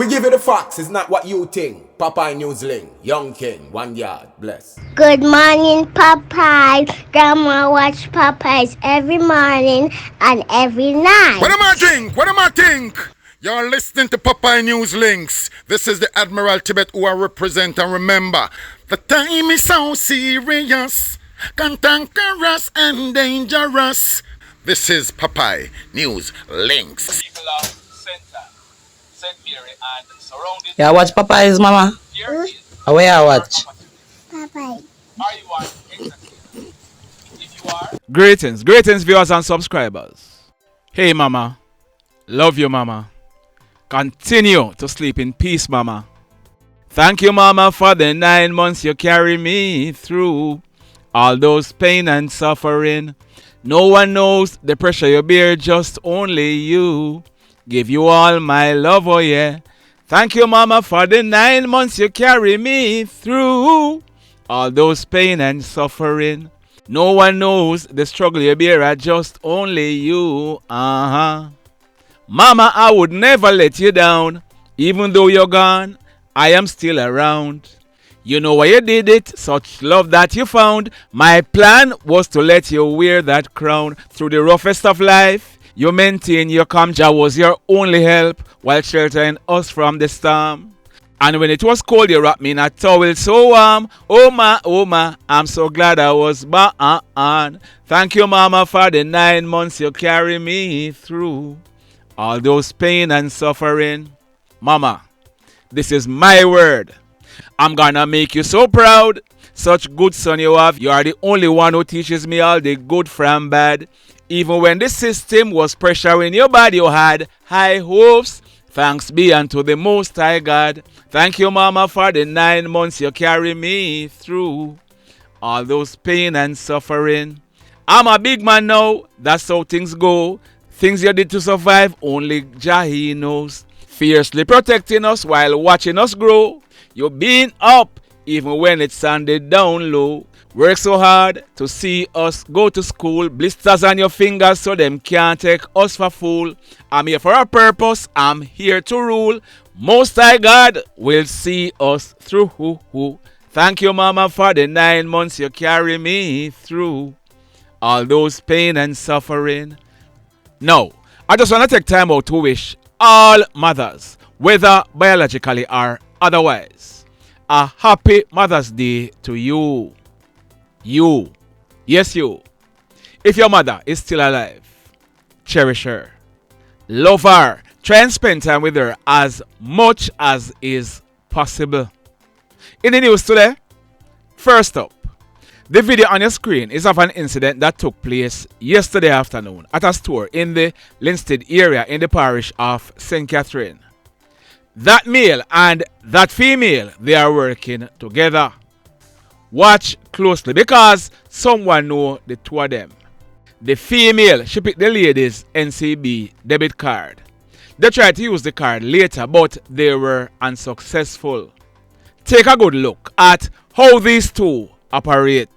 We give you the facts, it's not what you think. Popeye Newsling, Young King, 1 yard, bless. Good morning, Popeye. Grandma watch Popeyes every morning and every night. What am I think? What am I think? You're listening to Popeye News Links. This is the Admiral Tibet who I represent, and remember, the time is so serious, cantankerous and dangerous. This is Popeye News Links. People of Center, St. Mary and surrounding. Yeah, watch Popeyes, mama. Here is Where I watch? Popeye. are you an executive? If you are, Greetings viewers and subscribers. Hey mama, love you mama. Continue to sleep in peace mama. Thank you mama for the 9 months you carry me through. All those pain and suffering. No one knows the pressure you bear, just only you. Give you all my love, oh yeah. Thank you mama for the 9 months you carry me through. All those pain and suffering. No one knows the struggle you bear, just only you. Mama, I would never let you down. Even though you're gone, I am still around. You know why you did it, such love that you found. My plan was to let you wear that crown. Through the roughest of life, you maintain your calm. Jah was your only help while sheltering us from the storm. And when it was cold, you wrapped me in a towel so warm. Oh ma, I'm so glad I was born. Thank you mama for the 9 months you carry me through. All those pain and suffering. Mama, this is my word. I'm gonna make you so proud. Such good son you have. You are the only one who teaches me all the good from bad. Even when the system was pressuring your body, you had high hopes. Thanks be unto the Most High God. Thank you, Mama, for the 9 months you carry me through. All those pain and suffering. I'm a big man now. That's how things go. Things you did to survive, only Jah He knows. Fiercely protecting us while watching us grow. You've been up even when it sounded down low. Work so hard to see us go to school. Blisters on your fingers so them can't take us for fool. I'm here for a purpose. I'm here to rule. Most High God will see us through. Thank you, Mama, for the 9 months you carry me through. All those pain and suffering. Now, I just want to take time out to wish all mothers, whether biologically or otherwise, a happy Mother's Day to you. You. Yes, you. If your mother is still alive, cherish her. Love her. Try and spend time with her as much as is possible. In the news today, first up, the video on your screen is of an incident that took place yesterday afternoon at a store in the Linstead area in the parish of St. Catherine. That male and that female, they are working together. Watch closely because someone know the two of them. The female, she picked the lady's NCB debit card. They tried to use the card later, but they were unsuccessful. Take a good look at how these two operate.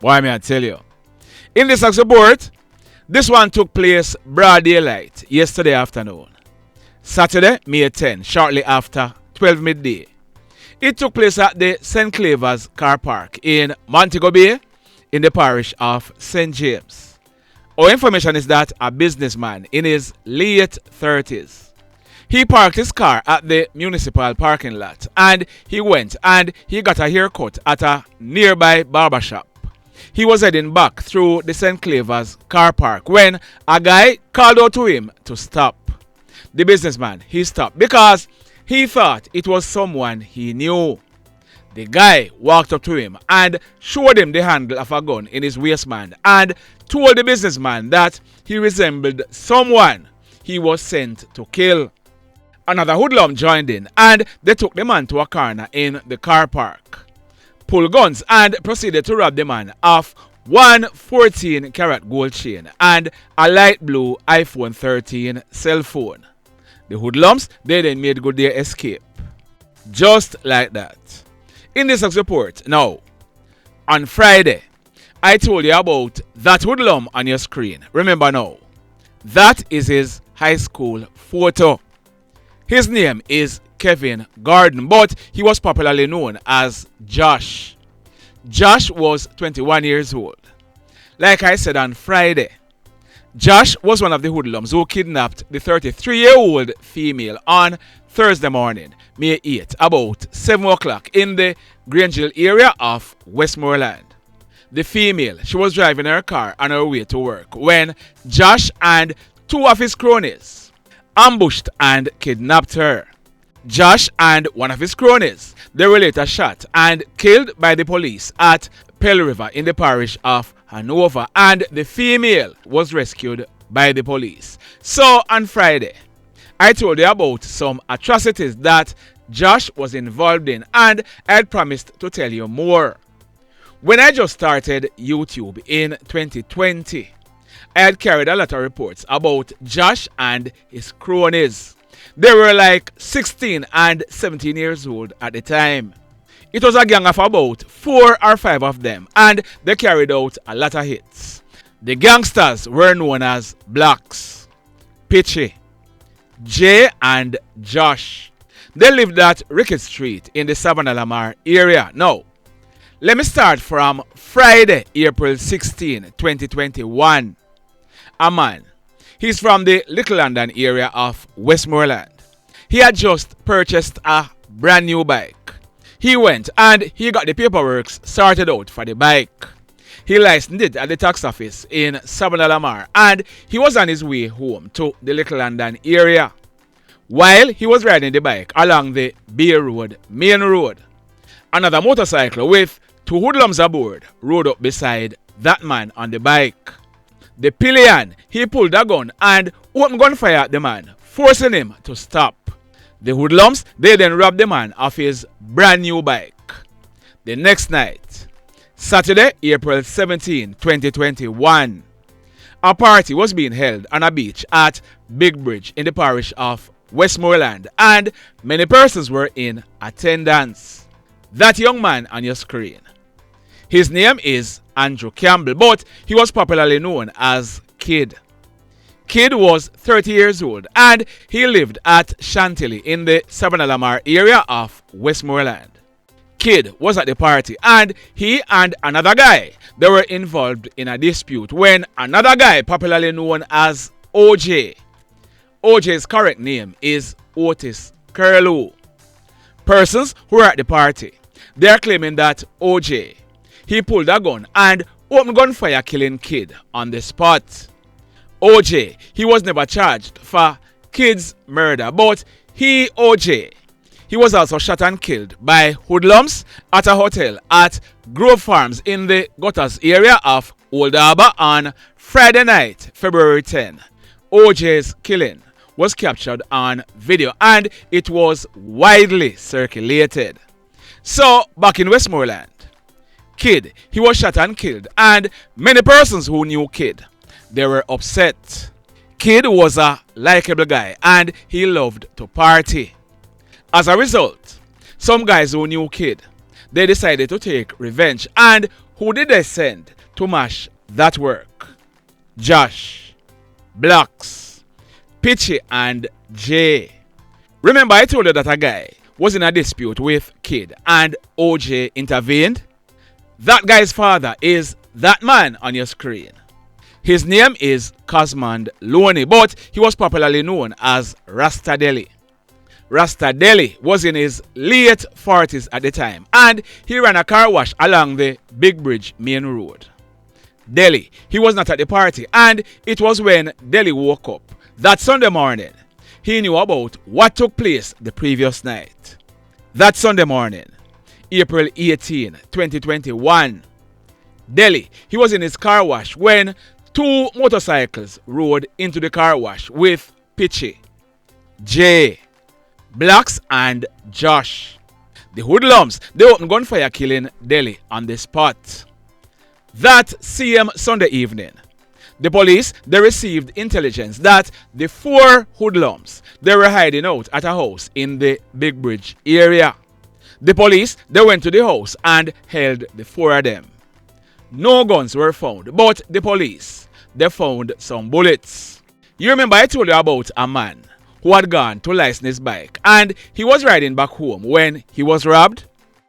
Boy, may I tell you. In this report, this one took place broad daylight yesterday afternoon. Saturday, May 10, shortly after 12 midday. It took place at the St. Clever's car park in Montego Bay in the parish of St. James. Our information is that a businessman in his late 30s. He parked his car at the municipal parking lot and he went and he got a haircut at a nearby barbershop. He was heading back through the St. Clever's car park when a guy called out to him to stop. The businessman, he stopped because he thought it was someone he knew. The guy walked up to him and showed him the handle of a gun in his waistband and told the businessman that he resembled someone he was sent to kill. Another hoodlum joined in and they took the man to a corner in the car park, pulled guns and proceeded to rob the man of one 14-karat gold chain and a light blue iPhone 13 cell phone. The hoodlums, they then made good their escape. Just like that. In this report, now, on Friday, I told you about that hoodlum on your screen. Remember now, that is his high school photo. His name is Kevin Gordon, but he was popularly known as Josh. Josh was 21 years old. Like I said on Friday, Josh was one of the hoodlums who kidnapped the 33-year-old female on Thursday morning, May 8, about 7 o'clock in the Grangeville area of Westmoreland. The female, she was driving her car on her way to work when Josh and two of his cronies ambushed and kidnapped her. Josh and one of his cronies, they were later shot and killed by the police at Pell River in the parish of Hanover, and the female was rescued by the police. So on Friday, I told you about some atrocities that Josh was involved in and I had promised to tell you more. When I just started YouTube in 2020, I had carried a lot of reports about Josh and his cronies. They were like 16 and 17 years old at the time. It was a gang of about 4 or 5 of them and they carried out a lot of hits. The gangsters were known as Blacks, Pitchy, Jay and Josh. They lived at Rickett Street in the Savannah Lamar area. Now, let me start from Friday, April 16, 2021. A man, he's from the Little London area of Westmoreland. He had just purchased a brand new bike. He went and he got the paperwork sorted out for the bike. He licensed it at the tax office in Savannah Lamar and he was on his way home to the Little London area. While he was riding the bike along the Bay Road main road, another motorcycle with 2 hoodlums aboard rode up beside that man on the bike. The pillion, he pulled a gun and opened gunfire at the man, forcing him to stop. The hoodlums, they then robbed the man of his brand new bike. The next night, Saturday, April 17, 2021, a party was being held on a beach at Big Bridge in the parish of Westmoreland and many persons were in attendance. That young man on your screen, his name is Andrew Campbell, but he was popularly known as Kid. Kid was 30 years old and he lived at Chantilly in the Savannah Lamar area of Westmoreland. Kid was at the party and he and another guy, they were involved in a dispute when another guy popularly known as OJ. OJ's correct name is Otis Kirlew. Persons who were at the party, they are claiming that OJ, he pulled a gun and opened gunfire killing Kid on the spot. OJ, he was never charged for Kid's murder, but OJ, he was also shot and killed by hoodlums at a hotel at Grove Farms in the Gutters area of Old Harbour on Friday night, February 10. OJ's killing was captured on video and it was widely circulated. So, back in Westmoreland, Kid, he was shot and killed and many persons who knew Kid, they were upset. Kid was a likable guy and he loved to party. As a result, some guys who knew Kid, they decided to take revenge and Who did they send to mash that work? Josh, Blocks, Pitchy, and Jay. Remember I told you that a guy was in a dispute with Kid and OJ intervened? That guy's father is that man on your screen. His name is Cosmond Loney, but he was popularly known as Rasta Deli. Rasta Deli was in his late 40s at the time, and he ran a car wash along the Big Bridge main road. Deli, he was not at the party, and it was when Deli woke up that Sunday morning. He knew about what took place the previous night. That Sunday morning, April 18, 2021, Deli, he was in his car wash when two motorcycles rode into the car wash with Pitchy, Jay, Blocks, and Josh. The hoodlums, they opened gunfire killing Deli on the spot. That same Sunday evening, the police, they received intelligence that the four hoodlums, they were hiding out at a house in the Big Bridge area. The police, they went to the house and held the four of them. No guns were found, but the police, they found some bullets. You remember I told you about a man who had gone to license his bike and he was riding back home when he was robbed?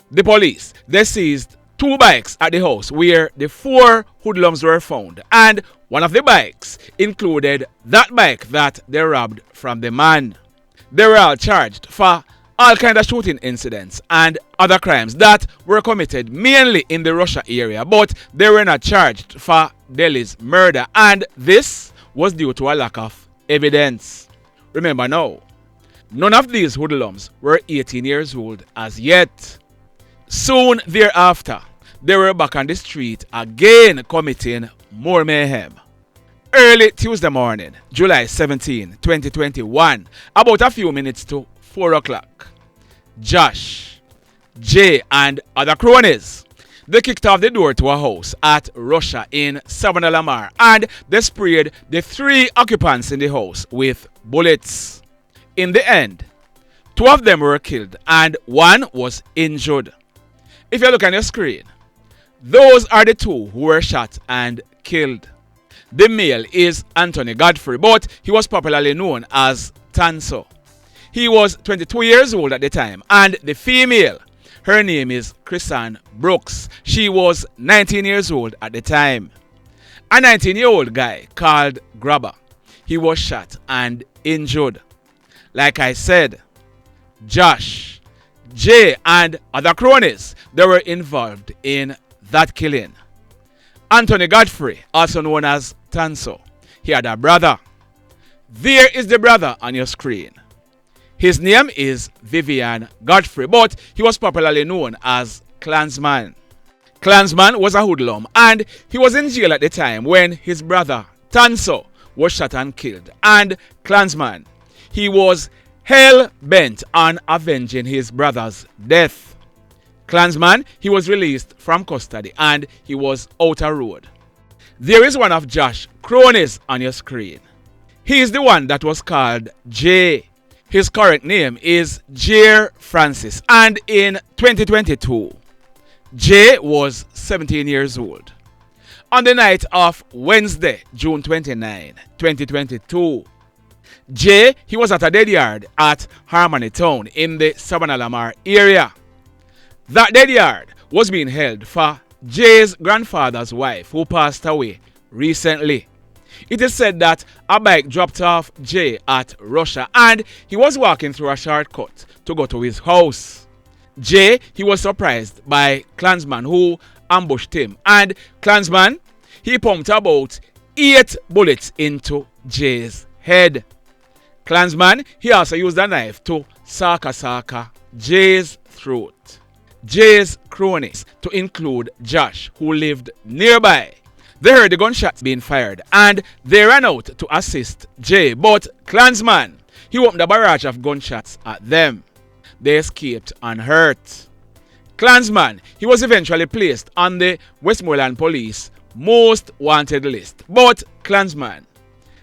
The police, they seized two bikes at the house where the four hoodlums were found, and one of the bikes included that bike that they robbed from the man. They were all charged for all kinds of shooting incidents and other crimes that were committed mainly in the Russia area, but they were not charged for Deli's murder, and this was due to a lack of evidence. Remember now, none of these hoodlums were 18 years old as yet. Soon thereafter, they were back on the street again committing more mayhem. Early Tuesday morning, July 17, 2021, about a few minutes to 4 o'clock, Josh, Jay, and other cronies, they kicked off the door to a house at Russia in Savannah Lamar, and they sprayed the three occupants in the house with bullets. In the end, two of them were killed and one was injured. If you look on your screen, those are the two who were shot and killed. The male is Anthony Godfrey, but he was popularly known as Tanso. He was 22 years old at the time, and the female, her name is Chrissan Brooks. She was 19 years old at the time. A 19-year-old guy called Grabber, he was shot and injured. Like I said, Josh, Jay, and other cronies, they were involved in that killing. Anthony Godfrey, also known as Tanso, he had a brother. There is the brother on your screen. His name is Vivian Godfrey, but he was popularly known as Klansman. Klansman was a hoodlum, and he was in jail at the time when his brother Tanso was shot and killed. And Klansman, he was hell-bent on avenging his brother's death. Klansman, he was released from custody and he was out on road. There is one of Josh's cronies on your screen. He is the one that was called Jay. His correct name is Jayre Francis, and in 2022, Jay was 17 years old. On the night of Wednesday, June 29, 2022, Jay, he was at a dead yard at Harmony Town in the Savannah Lamar area. That dead yard was being held for Jay's grandfather's wife who passed away recently. It is said that a bike dropped off Jay at Russia and he was walking through a shortcut to go to his house. Jay, he was surprised by Klansman who ambushed him, and Klansman, he pumped about 8 bullets into Jay's head. Klansman, he also used a knife to saka Jay's throat. Jay's cronies, to include Josh, who lived nearby, they heard the gunshots being fired and they ran out to assist Jay, but Klansman, he opened a barrage of gunshots at them. They escaped unhurt. Klansman, he was eventually placed on the Westmoreland police most wanted list, but Klansman,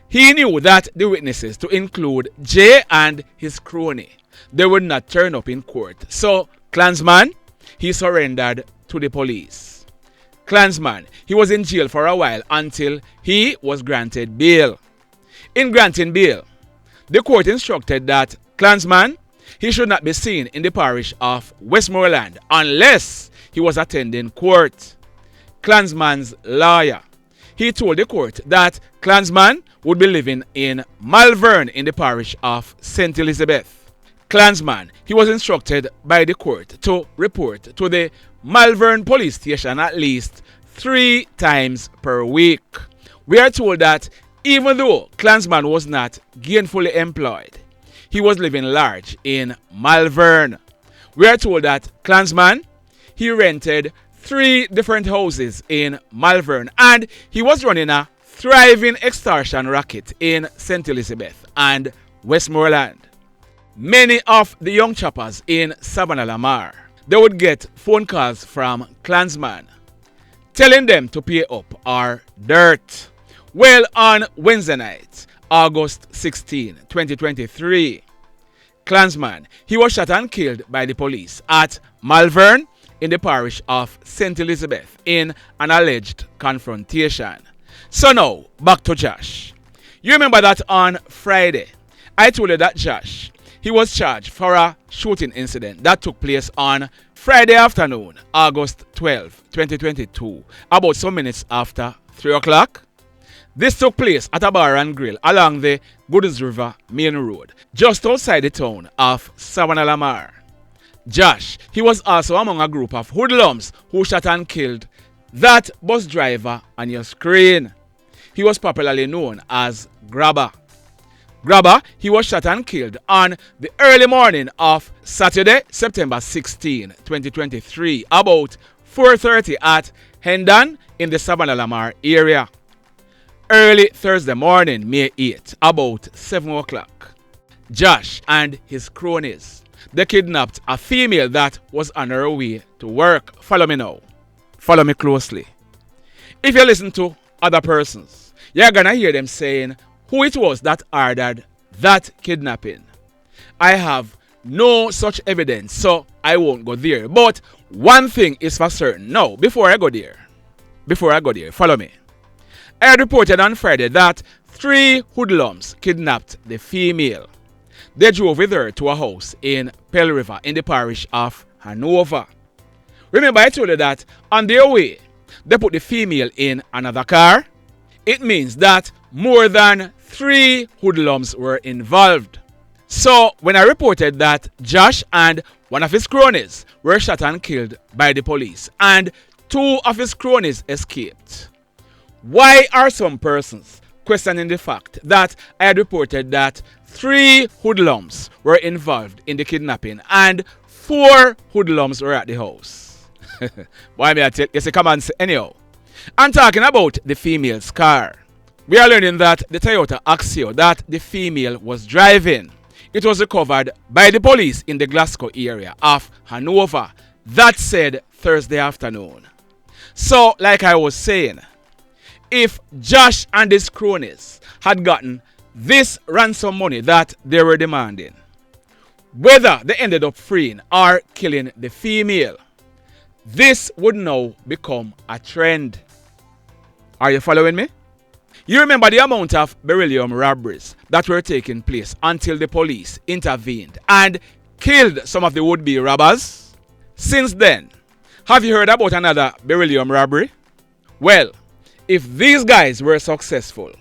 he knew that the witnesses, to include Jay and his crony, they would not turn up in court. So Klansman, he surrendered to the police. Klansman, he was in jail for a while until he was granted bail. In granting bail, the court instructed that Klansman, he should not be seen in the parish of Westmoreland unless he was attending court. Klansman's lawyer, he told the court that Klansman would be living in Malvern in the parish of St. Elizabeth. Klansman, he was instructed by the court to report to the Malvern police station at least 3 times per week. We are told that even though Klansman was not gainfully employed, he was living large in Malvern. We are told that Klansman, he rented 3 different houses in Malvern and he was running a thriving extortion racket in St. Elizabeth and Westmoreland. Many of the young choppers in Savannah Lamar, they would get phone calls from Klansman telling them to pay up or dirt. Well, on Wednesday night, August 16, 2023, Klansman, he was shot and killed by the police at Malvern in the parish of St. Elizabeth in an alleged confrontation. So now, back to Josh. You remember that on Friday, I told you that Josh, he was charged for a shooting incident that took place on Friday afternoon, August 12, 2022, about some minutes after 3 o'clock. This took place at a bar and grill along the Goodens River Main Road, just outside the town of Savannah Lamar. Josh, he was also among a group of hoodlums who shot and killed that bus driver on your screen. He was popularly known as Grabber. Grabber, he was shot and killed on the early morning of Saturday, September 16, 2023, about 4:30 at Hendon in the Savannah Lamar area. Early Thursday morning, May 8, about 7 o'clock, Josh and his cronies, they kidnapped a female that was on her way to work. Follow me now. Follow me closely. If you listen to other persons, you're gonna hear them saying who it was that ordered that kidnapping. I have no such evidence, so I won't go there. But one thing is for certain. Now, before I go there, follow me. I had reported on Friday that 3 hoodlums kidnapped the female. They drove with her to a house in Pell River in the parish of Hanover. Remember I told you that on their way, they put the female in another car. It means that more than 3 hoodlums were involved. So when I reported that Josh and one of his cronies were shot and killed by the police and 2 of his cronies escaped, why are some persons questioning the fact that I had reported that 3 hoodlums were involved in the kidnapping and 4 hoodlums were at the house? Why may I tell you? Come on, anyhow. I'm talking about the female's car. We are learning that the Toyota Axio that the female was driving, it was recovered by the police in the Glasgow area of Hanover. That said Thursday afternoon. So, like I was saying, if Josh and his cronies had gotten this ransom money that they were demanding, whether they ended up freeing or killing the female, this would now become a trend. Are you following me? You remember the amount of beryllium robberies that were taking place until the police intervened and killed some of the would-be robbers? Since then, have you heard about another beryllium robbery? Well, if these guys were successful,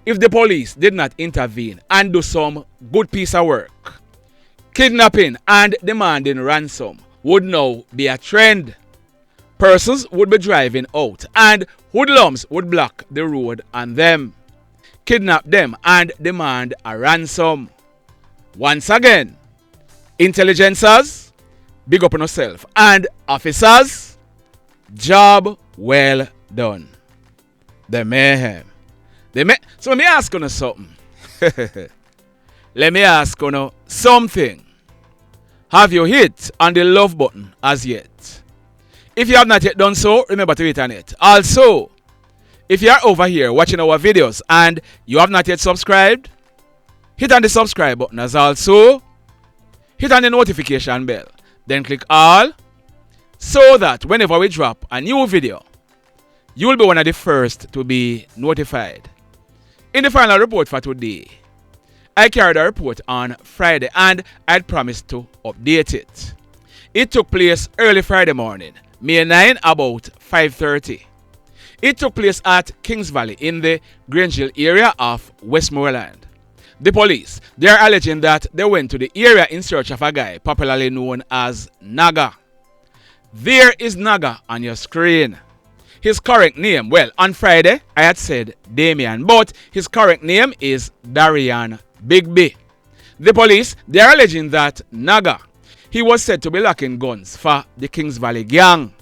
if the police did not intervene and do some good piece of work, kidnapping and demanding ransom would now be a trend. Persons would be driving out and hoodlums would block the road on them, kidnap them and demand a ransom. Once again, intelligencers, big up on yourself, and officers, job well done. The mayhem. So let me ask you something. Let me ask you something. Have you hit on the love button as yet? If you have not yet done so, remember to hit on it. Also, if you are over here watching our videos and you have not yet subscribed, hit on the subscribe button as also. Hit on the notification bell. Then click all so that whenever we drop a new video, you will be one of the first to be notified. In the final report for today, I carried a report on Friday and I'd promised to update it. It took place early Friday morning, May 9, about 5:30. It took place at Kings Valley in the Grangeville area of Westmoreland. The police, they are alleging that they went to the area in search of a guy popularly known as Naga. There is Naga on your screen. His correct name, well, on Friday I had said Damien, but his correct name is Darion Bigby. The police, they are alleging that Naga, he was said to be locking guns for the Kings Valley gang.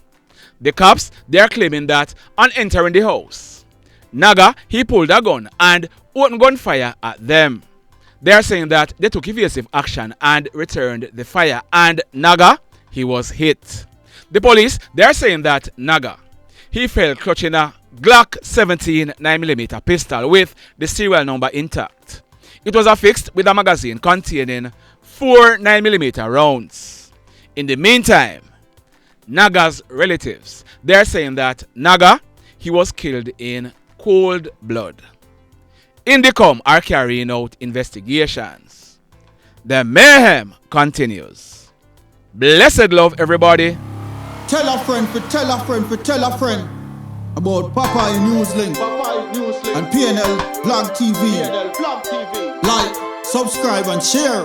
The cops, they are claiming that on entering the house, Naga, he pulled a gun and opened gunfire at them. They are saying that they took evasive action and returned the fire, and Naga, he was hit. The police, they are saying that Naga, he fell clutching a Glock 17 9mm pistol with the serial number intact. It was affixed with a magazine containing 4 9mm rounds. In the meantime, Naga's relatives, they are saying that Naga, he was killed in cold blood. Indicom are carrying out investigations. The mayhem continues. Blessed love, everybody. Tell a friend for tell a friend for tell a friend about Popeye Newslink and KlL Blog TV. Like, subscribe and share.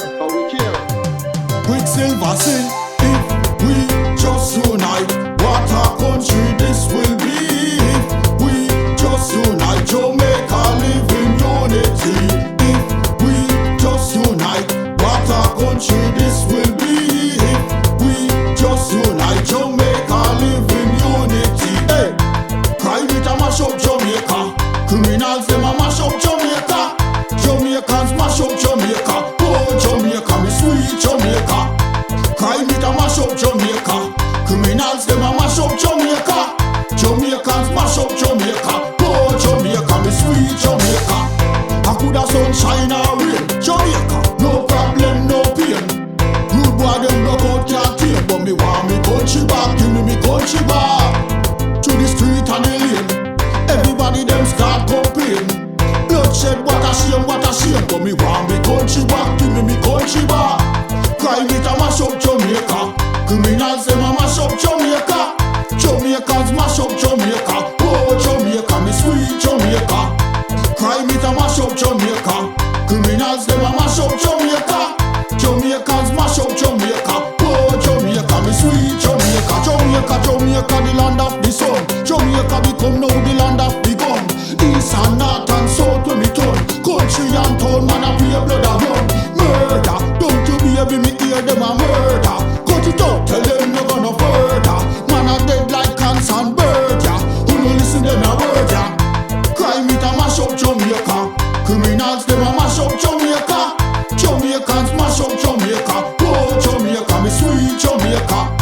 Quicksilver sing if we just unite. What a country this will be if we just unite. Jamaica live in unity. If we just unite. What a country this will be if we just unite. Jamaica live in unity. Hey, crime it a mash up Jamaica. Criminals them a mash up Jamaica. Jamaicans mash up Jamaica. Oh Jamaica, me sweet Jamaica. Crime it a mash up Jamaica. Criminals them a mash up Jamaica. Jamaicans mash up Jamaica. Oh Jamaica, me sweet Jamaica. I coulda sunshine or rain. Jamaica, no problem, no pain. Rude boy them block out can't tame, but me want me country back. Give me country back. To the street and the lane. Everybody them start complain. Bloodshed, what a shame, but me want me country back. Give me country back. Crime it a mash up Jamaica. Criminals them a mash up Jamaica. Jamaicans mash up Jamaica. Oh Jamaica, me sweet Jamaica. Crime it a mash up Jamaica. Criminals them a mash up Jamaica. Jamaicans mash up Jamaica. Oh Jamaica, me sweet Jamaica. Jamaica, Jamaica, the land of the sun. Jamaica become now the land of the gun. East and north and south when me turn. Country and town, man a play blood a run. Murder, don't you baby me hear them a murder. Cut it out, tell them no gonna further. Man a dead like cancer and bird, yeah. Who no listen them a word, yeah. Crime it a mash up Jamaica. Criminals them a mash up Jamaica. Jamaicans mash up Jamaica. Oh Jamaica, me sweet Jamaica.